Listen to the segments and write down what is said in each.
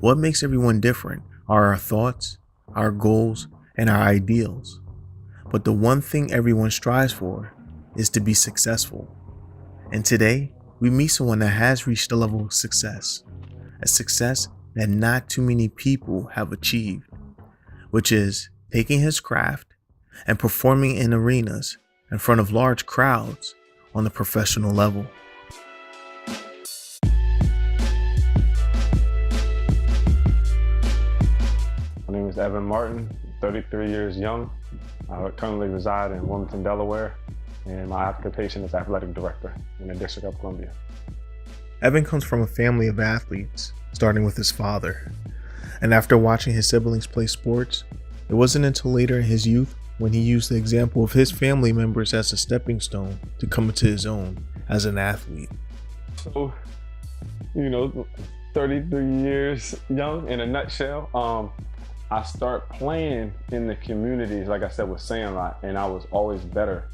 What makes everyone different are our thoughts, our goals, and our ideals. But the one thing everyone strives for is to be successful. And today, we meet someone that has reached a level of success, a success that not too many people have achieved, which is taking his craft and performing in arenas in front of large crowds on a professional level. My name is Evan Martin, 33 years young. I currently reside in Wilmington, Delaware, and my occupation is athletic director in the District of Columbia. Evan comes from a family of athletes, starting with his father. And after watching his siblings play sports, it wasn't until later in his youth when he used the example of his family members as a stepping stone to come into his own as an athlete. So, 33 years young in a nutshell. I start playing in the communities, like I said, with Sandlot, and I was always better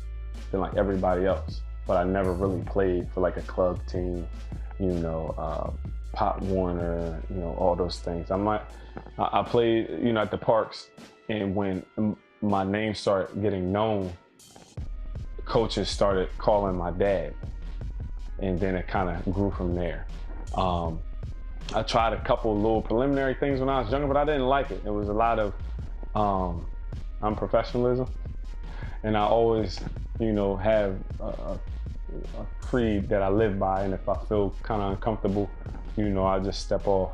than like everybody else. But I never really played for like a club team, Pop Warner, all those things. I played, at the parks, and when my name started getting known, coaches started calling my dad, and then it kind of grew from there. I tried a couple little preliminary things when I was younger, but I didn't like it. It was a lot of unprofessionalism, and I always, have a creed that I live by, and if I feel kind of uncomfortable, I just step off.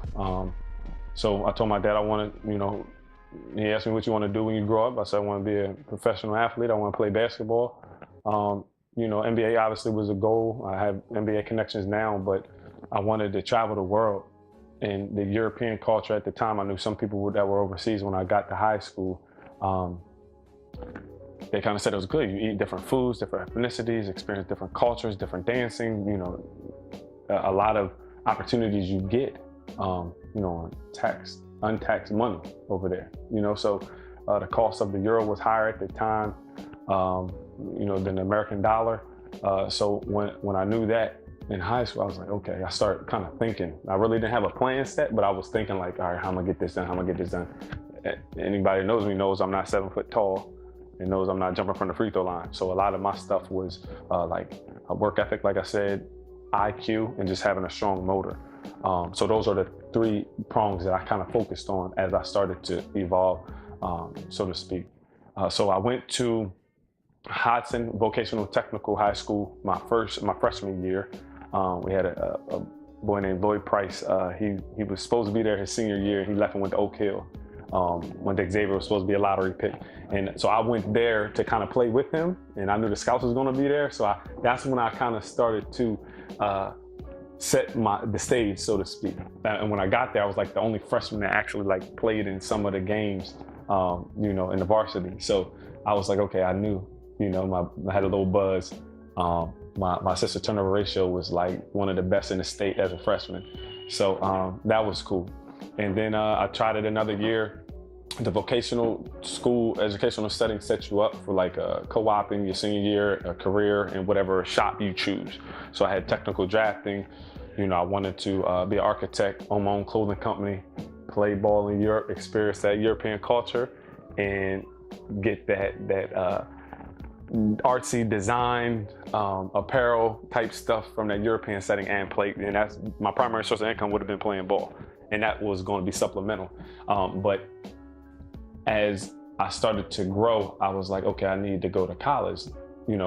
So I told my dad I wanted, he asked me what you want to do when you grow up. I said I want to be a professional athlete. I want to play basketball. NBA obviously was a goal. I have NBA connections now, but I wanted to travel the world. And the European culture at the time, I knew some people that were overseas when I got to high school. They kind of said it was good. You eat different foods, different ethnicities, experience different cultures, different dancing, a lot of opportunities you get, untaxed money over there, so the cost of the euro was higher at the time, than the American dollar. So when I knew that in high school, I was like, okay, I started kind of thinking. I really didn't have a plan set, but I was thinking like, all right, how am I gonna get this done? How am I gonna get this done? Anybody who knows me knows I'm not 7 foot tall and knows I'm not jumping from the free throw line. So a lot of my stuff was like a work ethic, like I said, IQ, and just having a strong motor. So those are the 3 prongs that I kind of focused on as I started to evolve, so to speak. So I went to Hodson Vocational Technical High School my freshman year. We had a boy named Lloyd Price. He was supposed to be there his senior year. He left and went to Oak Hill. When Xavier was supposed to be a lottery pick. And so I went there to kind of play with him, and I knew the scouts was going to be there. So that's when I kind of started to set the stage, so to speak. And when I got there, I was like the only freshman that actually like played in some of the games, in the varsity. So I was like, okay, I knew, I had a little buzz. My assist turnover ratio was like one of the best in the state as a freshman. So that was cool. And then I tried it another year. The vocational school educational setting sets you up for like a co-op in your senior year, a career in whatever shop you choose. So I had technical drafting. I wanted to be an architect, own my own clothing company, play ball in Europe, experience that European culture, and get that artsy design, apparel type stuff from that European setting and play. And that's my primary source of income would have been playing ball. And that was going to be supplemental. But as I started to grow, I was like, okay, I need to go to college,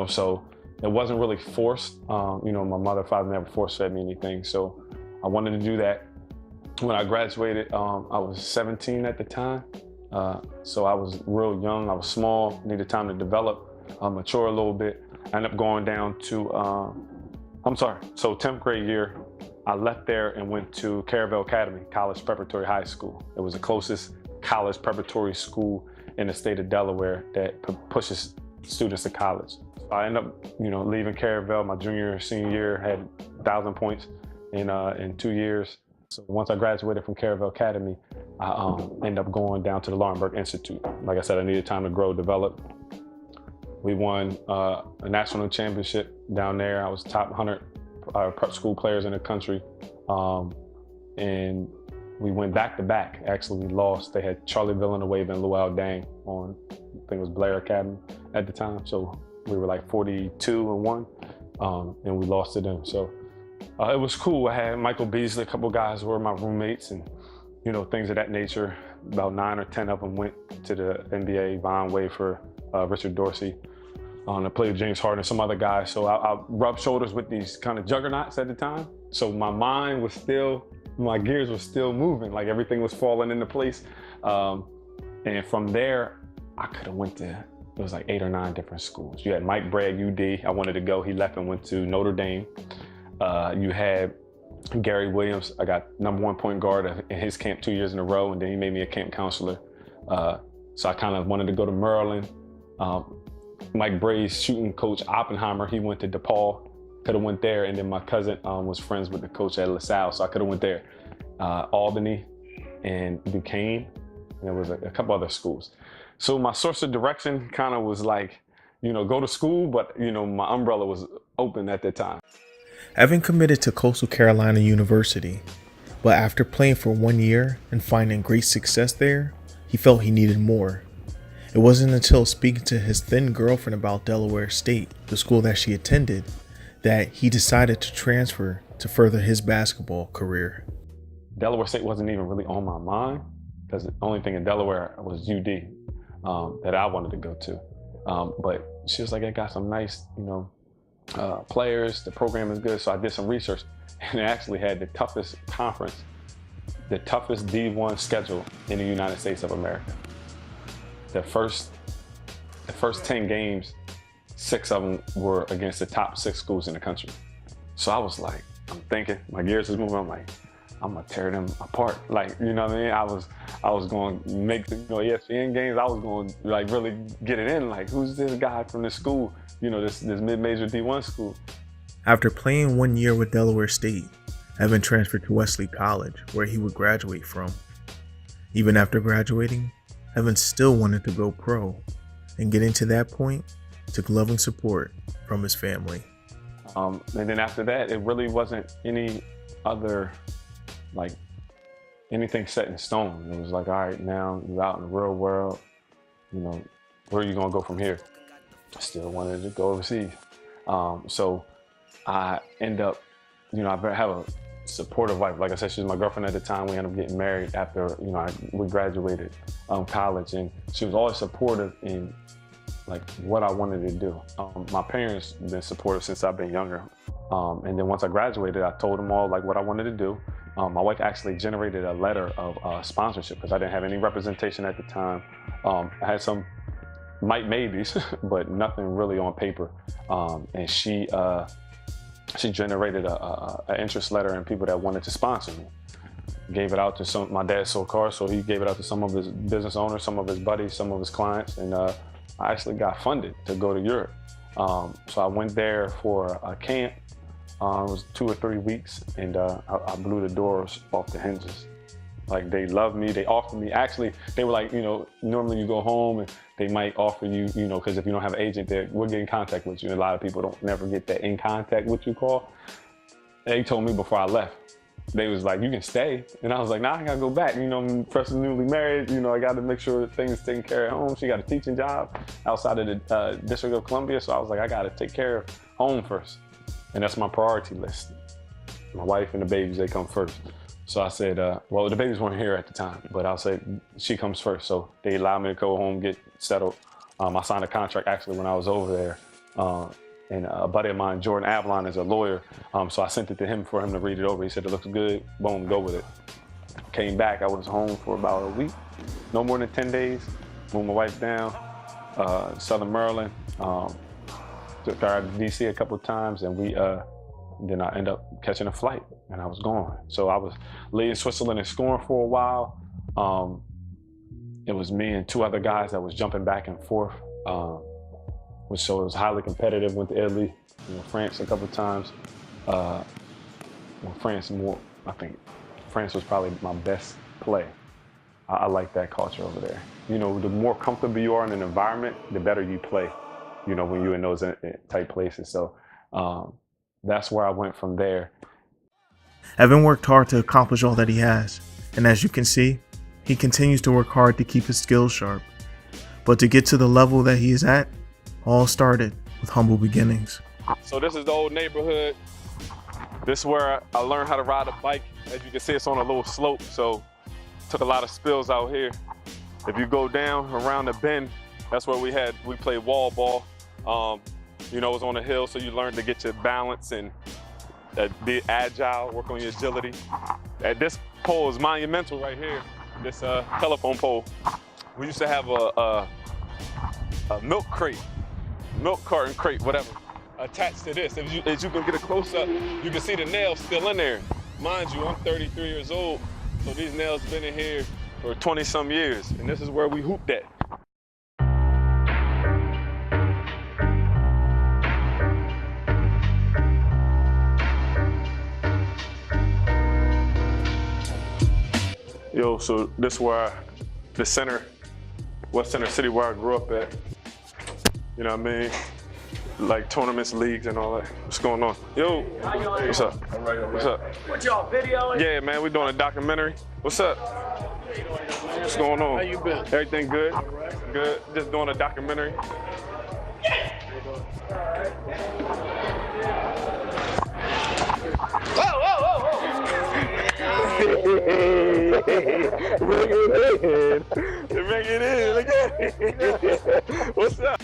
so it wasn't really forced. My mother and father never force fed me anything. So I wanted to do that. When I graduated, I was 17 at the time. So I was real young, I was small, needed time to develop, mature a little bit. I ended up going down to, so 10th grade year, I left there and went to Caravel Academy, College Preparatory High School. It was the closest college preparatory school in the state of Delaware that pushes students to college. I ended up, leaving Caravel my senior year, had 1,000 points in 2 years. So once I graduated from Caravel Academy, I ended up going down to the Laurinburg Institute. Like I said, I needed time to grow, develop. We won a national championship down there. I was top 100 prep school players in the country. And we went back to back. Actually, we lost. They had Charlie Villanueva and Luol Deng on, I think it was Blair Academy at the time. So we were like 42-1, and we lost to them. So it was cool. I had Michael Beasley, a couple guys who were my roommates, and things of that nature. About 9 or 10 of them went to the NBA. Von Wafer, Richard Dorsey. I played with James Harden and some other guys. So I rubbed shoulders with these kind of juggernauts at the time. So my mind was still, my gears were still moving, like everything was falling into place. And from there, I could have went to, it was like 8 or 9 different schools. You had Mike Bragg, UD. I wanted to go. He left and went to Notre Dame. You had Gary Williams. I got #1 point guard in his camp 2 years in a row, and then he made me a camp counselor. So I kind of wanted to go to Maryland. Mike Bray's shooting coach Oppenheimer, he went to DePaul, could have went there. And then my cousin was friends with the coach at LaSalle, so I could have went there. Albany and Duquesne, and there was a couple other schools. So my source of direction kind of was like, go to school, but my umbrella was open at that time. Evan committed to Coastal Carolina University, but after playing for 1 year and finding great success there, he felt he needed more. It wasn't until speaking to his then girlfriend about Delaware State, the school that she attended, that he decided to transfer to further his basketball career. Delaware State wasn't even really on my mind, because the only thing in Delaware was UD that I wanted to go to. But she was like, I got some nice, players, the program is good. So I did some research, and it actually had the toughest conference, the toughest D1 schedule in the United States of America. The first 10 games, 6 of them were against the top 6 schools in the country. So I was like, I'm thinking, my gears is moving. I'm like, I'm gonna tear them apart. Like, you know what I mean? I was going to make the ESPN games. I was going to like really get it in. Like, who's this guy from this school? This mid-major D1 school. After playing 1 year with Delaware State, Evan transferred to Wesley College, where he would graduate from. Even after graduating, Evan still wanted to go pro, and getting to that point took loving support from his family. And then after that, it really wasn't any other, like, anything set in stone. It was like, all right, now you're out in the real world, where are you gonna go from here? I still wanted to go overseas. So I end up, I have a supportive wife. Like I said, she was my girlfriend at the time. We ended up getting married after, we graduated college, and she was always supportive in like what I wanted to do. My parents have been supportive since I've been younger. And then once I graduated, I told them all like what I wanted to do. My wife actually generated a letter of sponsorship because I didn't have any representation at the time. I had some maybes, but nothing really on paper. And she generated an interest letter and people that wanted to sponsor me. Gave it out to my dad sold cars, so he gave it out to some of his business owners, some of his buddies, some of his clients, and I actually got funded to go to Europe. So I went there for a camp. It was 2 or 3 weeks, and I blew the doors off the hinges. Like, they loved me. They offered me, actually, they were like, normally you go home and they might offer you, because if you don't have an agent there, we'll get in contact with you. A lot of people don't never get that in contact with you call. They told me before I left, they was like, you can stay. And I was like, nah, I gotta go back. I'm freshly newly married. I gotta make sure things taken care of at home. She got a teaching job outside of the District of Columbia. So I was like, I gotta take care of home first. And that's my priority list. My wife and the babies, they come first. So I said, well, the babies weren't here at the time, but I said, she comes first. So they allowed me to go home, get settled. I signed a contract actually when I was over there. And a buddy of mine, Jordan Avalon, is a lawyer. So I sent it to him for him to read it over. He said, it looks good, boom, go with it. Came back, I was home for about a week, no more than 10 days. Moved my wife down, Southern Maryland. Took her to DC a couple of times, and then I ended up catching a flight, and I was gone. So I was leading Switzerland and scoring for a while. It was me and 2 other guys that was jumping back and forth. So it was highly competitive. Went to Italy, France a couple of times. France more, I think France was probably my best play. I like that culture over there. The more comfortable you are in an environment, the better you play, when you're in those tight places. So that's where I went from there. Evan worked hard to accomplish all that he has. And as you can see, he continues to work hard to keep his skills sharp. But to get to the level that he is at, all started with humble beginnings. So this is the old neighborhood. This is where I learned how to ride a bike. As you can see, it's on a little slope, so took a lot of spills out here. If you go down around the bend, that's where we played wall ball. You know, it was on a hill, so you learned to get your balance and be agile, work on your agility. This pole is monumental right here, this telephone pole. We used to have a milk carton crate, whatever, attached to this. As you can get a close up, you can see the nails still in there. Mind you, I'm 33 years old, so these nails been in here for 20 some years, and this is where we hooped at. Yo, so this is where the center, West Center City, where I grew up at. You know what I mean? Like tournaments, leagues, and all that. What's going on? Yo, what's up? What's up? What y'all videoing? Yeah, man, we doing a documentary. What's up? What's going on? How you been? Everything good? Good. Just doing a documentary. Bring it in. What's up?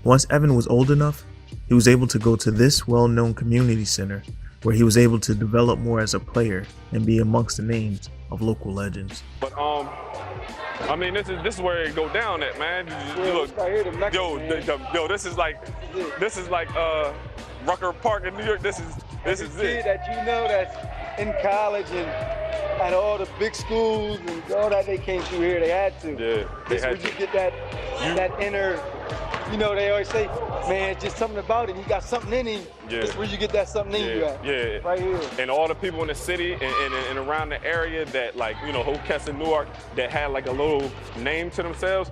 Once Evan was old enough, he was able to go to this well-known community center where he was able to develop more as a player and be amongst the names of local legends. But I mean, this is where it go down at, man. You look, right here, the Mexican yo, this is like Rucker Park in New York. This is kid it. that you know that's in college and at all the big schools and all that, they came through here. They had to. Yeah, This where you get that inner. You know, they always say, man, it's just something about him. He got something in him. Yeah. This where you get that something in you at. Yeah. Right here. And all the people in the city and around the area that, like, you know, Hokessa, Newark, that had like a little name to themselves,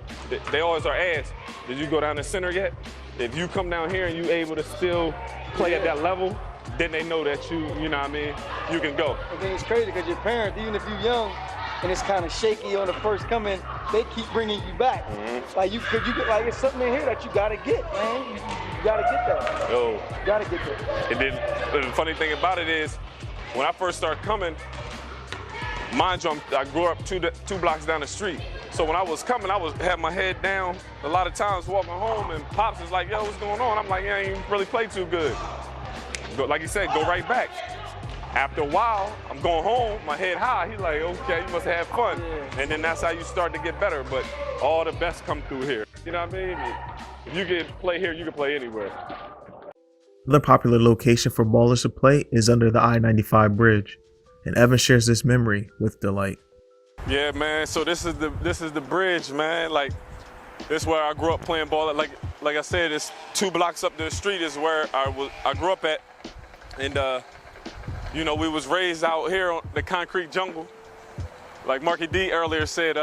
they always are asked, did you go down the center yet? If you come down here and you able to still play at that level, then they know that you know what I mean, you can go. And then it's crazy because your parents, even if you're young, and it's kind of shaky on the first coming, they keep bringing you back. Mm-hmm. Like you get like it's something in here that you gotta get, man. You gotta get that. Yo. You gotta get that. And then the funny thing about it is, when I first started coming, mind you, I grew up two blocks down the street. So when I was coming, had my head down a lot of times walking home, and Pops is like, yo, what's going on? I'm like, yeah, I ain't really play too good. Like you said, go right back. After a while, I'm going home, my head high. He's like, okay, you must have fun. Yeah. And then that's how you start to get better. But all the best come through here. You know what I mean? If you can play here, you can play anywhere. Another popular location for ballers to play is under the I-95 bridge, and Evan shares this memory with delight. Yeah, man. So this is the bridge, man. Like, this is where I grew up playing ball. Like I said, it's 2 blocks up the street is where I grew up at, and you know, we was raised out here on the concrete jungle. Like Marky D earlier said,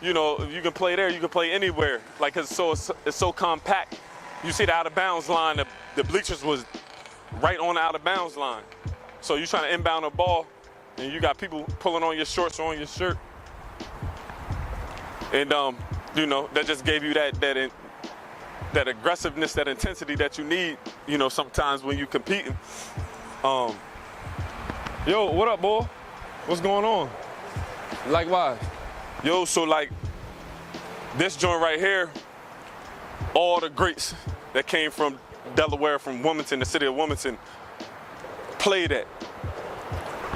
you know, if you can play there, you can play anywhere. Like, it's so compact. You see the out of bounds line, the bleachers was right on the out of bounds line. So you trying to inbound a ball, and you got people pulling on your shorts or on your shirt. And you know, that just gave you that aggressiveness, that intensity that you need, you know, sometimes when you competing. Yo, what up, boy? What's going on? Likewise. Yo, so like this joint right here, all the greats that came from Delaware, from Wilmington, the city of Wilmington, played at.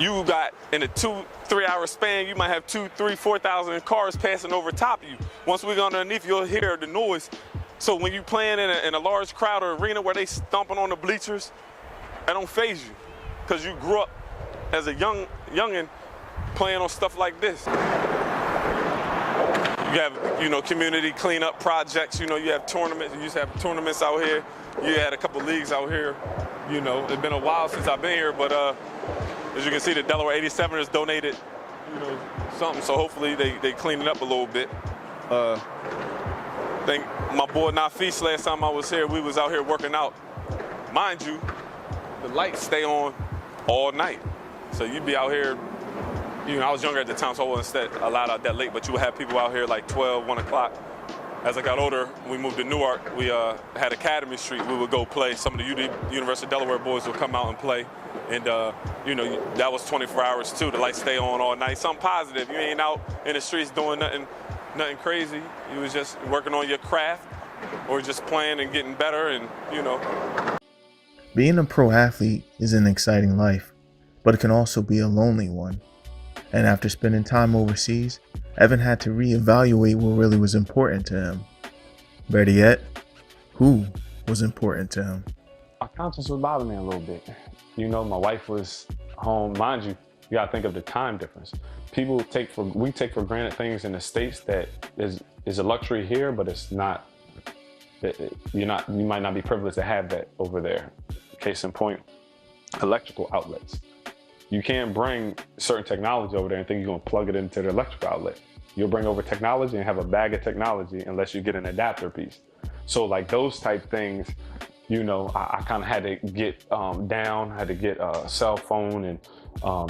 You got in a 2-3 hour span, you might have 2,000, 3,000, 4,000 cars passing over top of you. Once we go underneath, you'll hear the noise. So when you playing in a large crowd or arena where they stomping on the bleachers, that don't faze you, because you grew up as a youngin' playing on stuff like this. You have, you know, community cleanup projects. You know, you have tournaments. You used to have tournaments out here. You had a couple leagues out here. You know, it's been a while since I've been here, but as you can see, the Delaware 87ers donated, you know, something. So hopefully they clean it up a little bit. I think my boy Nafis, last time I was here, we was out here working out. Mind you, the lights stay on all night. So you'd be out here I was younger at the time, so I wasn't allowed out that late, but you would have people out here like 12, 1 o'clock. As I got older, we moved to Newark. We had Academy Street. We would go play. Some of the University of Delaware boys would come out and play. And, that was 24 hours, too. The lights stay on all night. Something positive. You ain't out in the streets doing nothing crazy. You was just working on your craft or just playing and getting better and. Being a pro athlete is an exciting life, but it can also be a lonely one. And after spending time overseas, Evan had to reevaluate what really was important to him. Better yet, who was important to him. My conscience was bothering me a little bit. My wife was home. Mind you, you gotta think of the time difference. We take for granted things in the States that is a luxury here, but it's not. You might not be privileged to have that over there. Case in point, electrical outlets. You can't bring certain technology over there and think you're gonna plug it into the electrical outlet. You'll bring over technology and have a bag of technology unless you get an adapter piece. So like those type things, I kind of had to get down, had to get a cell phone, and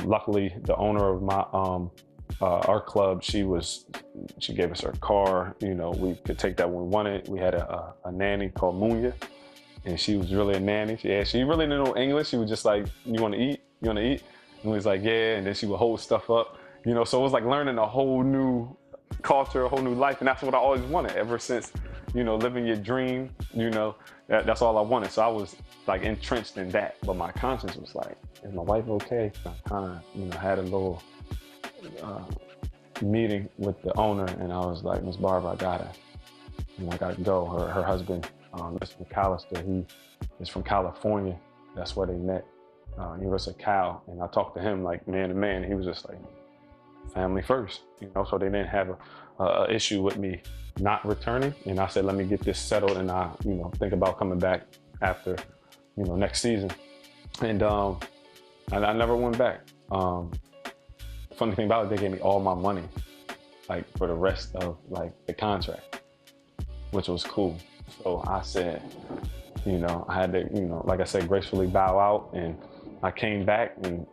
luckily the owner of our club, she gave us her car. We could take that when we wanted. We had a nanny called Munya, and she was really a nanny. She really didn't know English. She was just like, "You want to eat? You want to eat?" And we was like, "Yeah." And then she would hold stuff up. So it was like learning a whole new culture, a whole new life, and that's what I always wanted ever since. Living your dream. That's all I wanted. So I was like entrenched in that. But my conscience was like, "Is my wife okay?" I kind of, had a little meeting with the owner, and I was like, "Miss Barbara, I gotta go." Her husband, Mr. McAllister, he is from California. That's where they met, University of Cal. And I talked to him like man to man. And he was just like, family first, So they didn't have a issue with me not returning. And I said, let me get this settled, and I, think about coming back after, next season. And I never went back. Funny thing about it, they gave me all my money, like for the rest of like the contract, which was cool. So I said, I had to, like I said, gracefully bow out, and I came back, and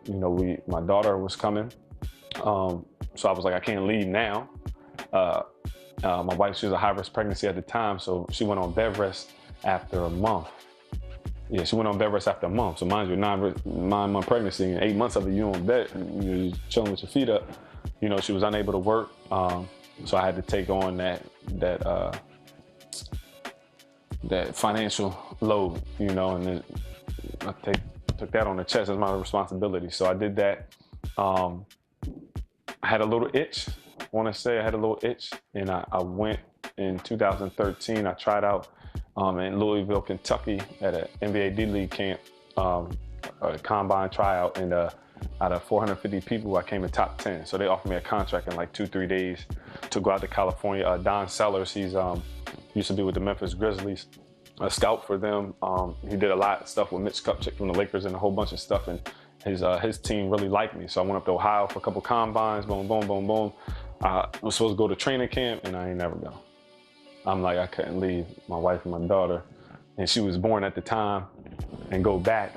my daughter was coming. So I was like, I can't leave now. My wife, she was a high-risk pregnancy at the time, so she went on bed rest after a month. Yeah, she went on bed rest after a month. So mind you, 9-month pregnancy, and 8 months of it, you on bed, you're chilling with your feet up. She was unable to work, so I had to take on that financial load, and then I took that on the chest as my responsibility. So I did that. I had a little itch. I want to say I had a little itch, and I went in 2013. I tried out in Louisville, Kentucky at an NBA D-League camp, a combine tryout, and out of 450 people, I came in top 10. So they offered me a contract in like 2-3 days to go out to California. Don Sellers, he's used to be with the Memphis Grizzlies, a scout for them. He did a lot of stuff with Mitch Kupchak from the Lakers and a whole bunch of stuff, and his team really liked me. So I went up to Ohio for a couple combines, boom, boom, boom, boom. I was supposed to go to training camp, and I ain't never go. I'm like, I couldn't leave my wife and my daughter, and she was born at the time, and go back,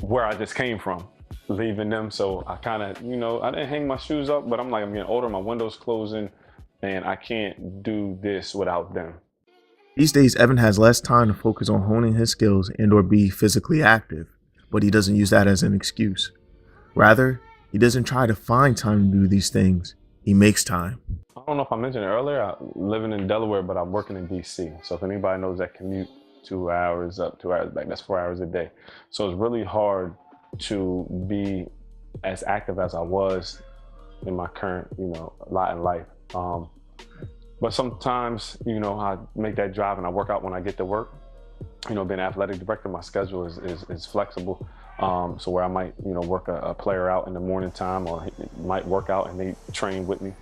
where I just came from, leaving them. So I kind of, I didn't hang my shoes up, but I'm like, I'm getting older, my window's closing, and I can't do this without them. These days, Evan has less time to focus on honing his skills and or be physically active, but he doesn't use that as an excuse. Rather, he doesn't try to find time to do these things. He makes time. I don't know if I mentioned it earlier, I'm living in Delaware, but I'm working in DC. So if anybody knows that commute, 2 hours up, 2 hours back, that's 4 hours a day. So it's really hard to be as active as I was in my current, lot in life. But sometimes, I make that drive and I work out when I get to work. Being an athletic director, my schedule is flexible. So where I might, work a player out in the morning time, or he might work out and they train with me.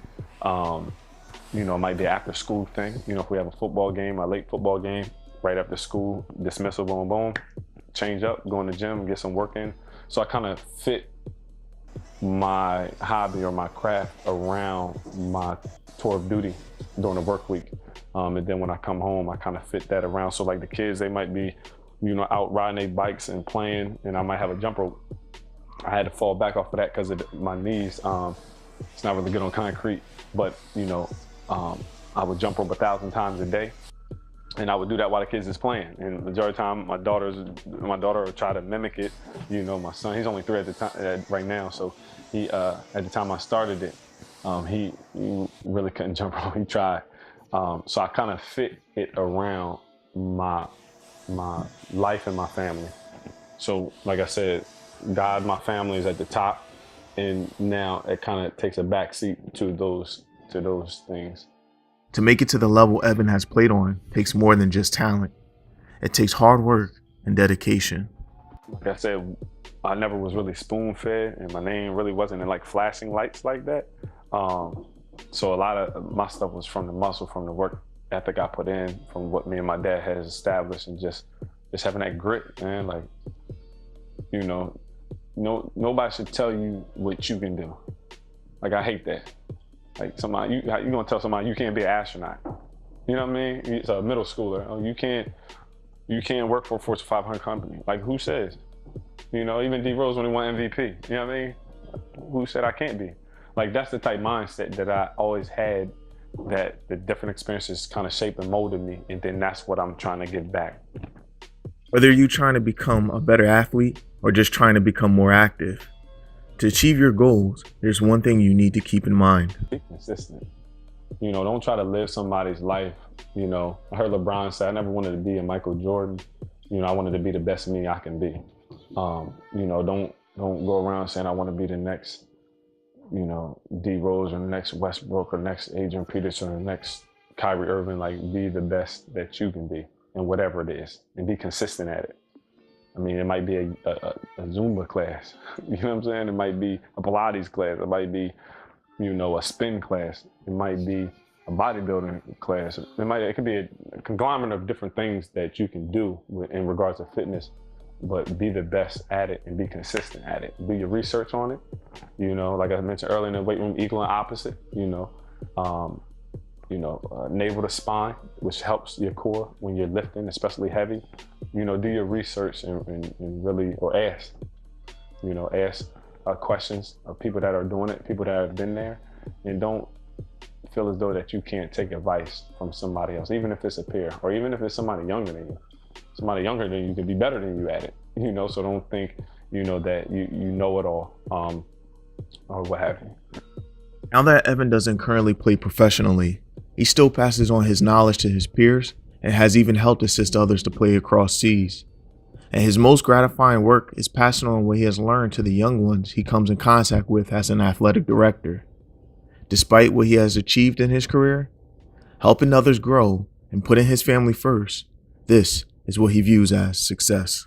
It might be an after school thing. If we have a football game, a late football game, right after school, dismissal, boom, boom, change up, go in the gym, get some work in. So I kind of fit my hobby or my craft around my tour of duty during the work week. And then when I come home, I kind of fit that around. So like the kids, they might be, out riding their bikes and playing, and I might have a jump rope. I had to fall back off of that because of my knees. It's not really good on concrete, but you know, I would jump rope 1,000 times a day, and I would do that while the kids is playing. And the majority of the time, my daughter would try to mimic it. You know, my son, he's only 3 at the time right now, so he at the time I started it, he really couldn't jump rope. He tried, so I kind of fit it around my life and my family. So, like I said, God, my family is at the top, and now it kind of takes a backseat to those things. To make it to the level Evan has played on takes more than just talent. It takes hard work and dedication. Like I said, I never was really spoon-fed, and my name really wasn't in like flashing lights like that. So a lot of my stuff was from the muscle, from the work ethic I put in, from what me and my dad has established, and just having that grit, man. Like, you know, nobody should tell you what you can do. Like, I hate that. Like, somebody, you gonna tell somebody you can't be an astronaut? You know what I mean? It's a middle schooler. Oh, you can't work for a Fortune 500 company. Like, who says? You know, even D Rose when he won MVP. You know what I mean? Who said I can't be? Like, that's the type of mindset that I always had, that the different experiences kind of shaped and molded me, and then that's what I'm trying to give back. Whether you're trying to become a better athlete or just trying to become more active, to achieve your goals, there's one thing you need to keep in mind. Be consistent. You know, don't try to live somebody's life. You know, I heard LeBron say, I never wanted to be a Michael Jordan. You know, I wanted to be the best me I can be. You know, don't go around saying I want to be the next, you know, D Rose or the next Westbrook or next Adrian Peterson or the next Kyrie Irving. Like, be the best that you can be in whatever it is, and be consistent at it. I mean, it might be a Zumba class, you know what I'm saying? It might be a Pilates class. It might be, you know, a spin class. It might be a bodybuilding class. It could be a conglomerate of different things that you can do in regards to fitness, but be the best at it and be consistent at it. Do your research on it. You know, like I mentioned earlier, in the weight room, equal and opposite, you know. Navel to spine, which helps your core when you're lifting, especially heavy. You know, do your research and really, or ask questions of people that are doing it, people that have been there, and don't feel as though that you can't take advice from somebody else, even if it's a peer, or even if it's somebody younger than you. Somebody younger than you could be better than you at it, you know, so don't think, you know, that you know it all, or what have you. Now that Evan doesn't currently play professionally, he still passes on his knowledge to his peers and has even helped assist others to play across seas. And his most gratifying work is passing on what he has learned to the young ones he comes in contact with as an athletic director. Despite what he has achieved in his career, helping others grow and putting his family first, this is what he views as success.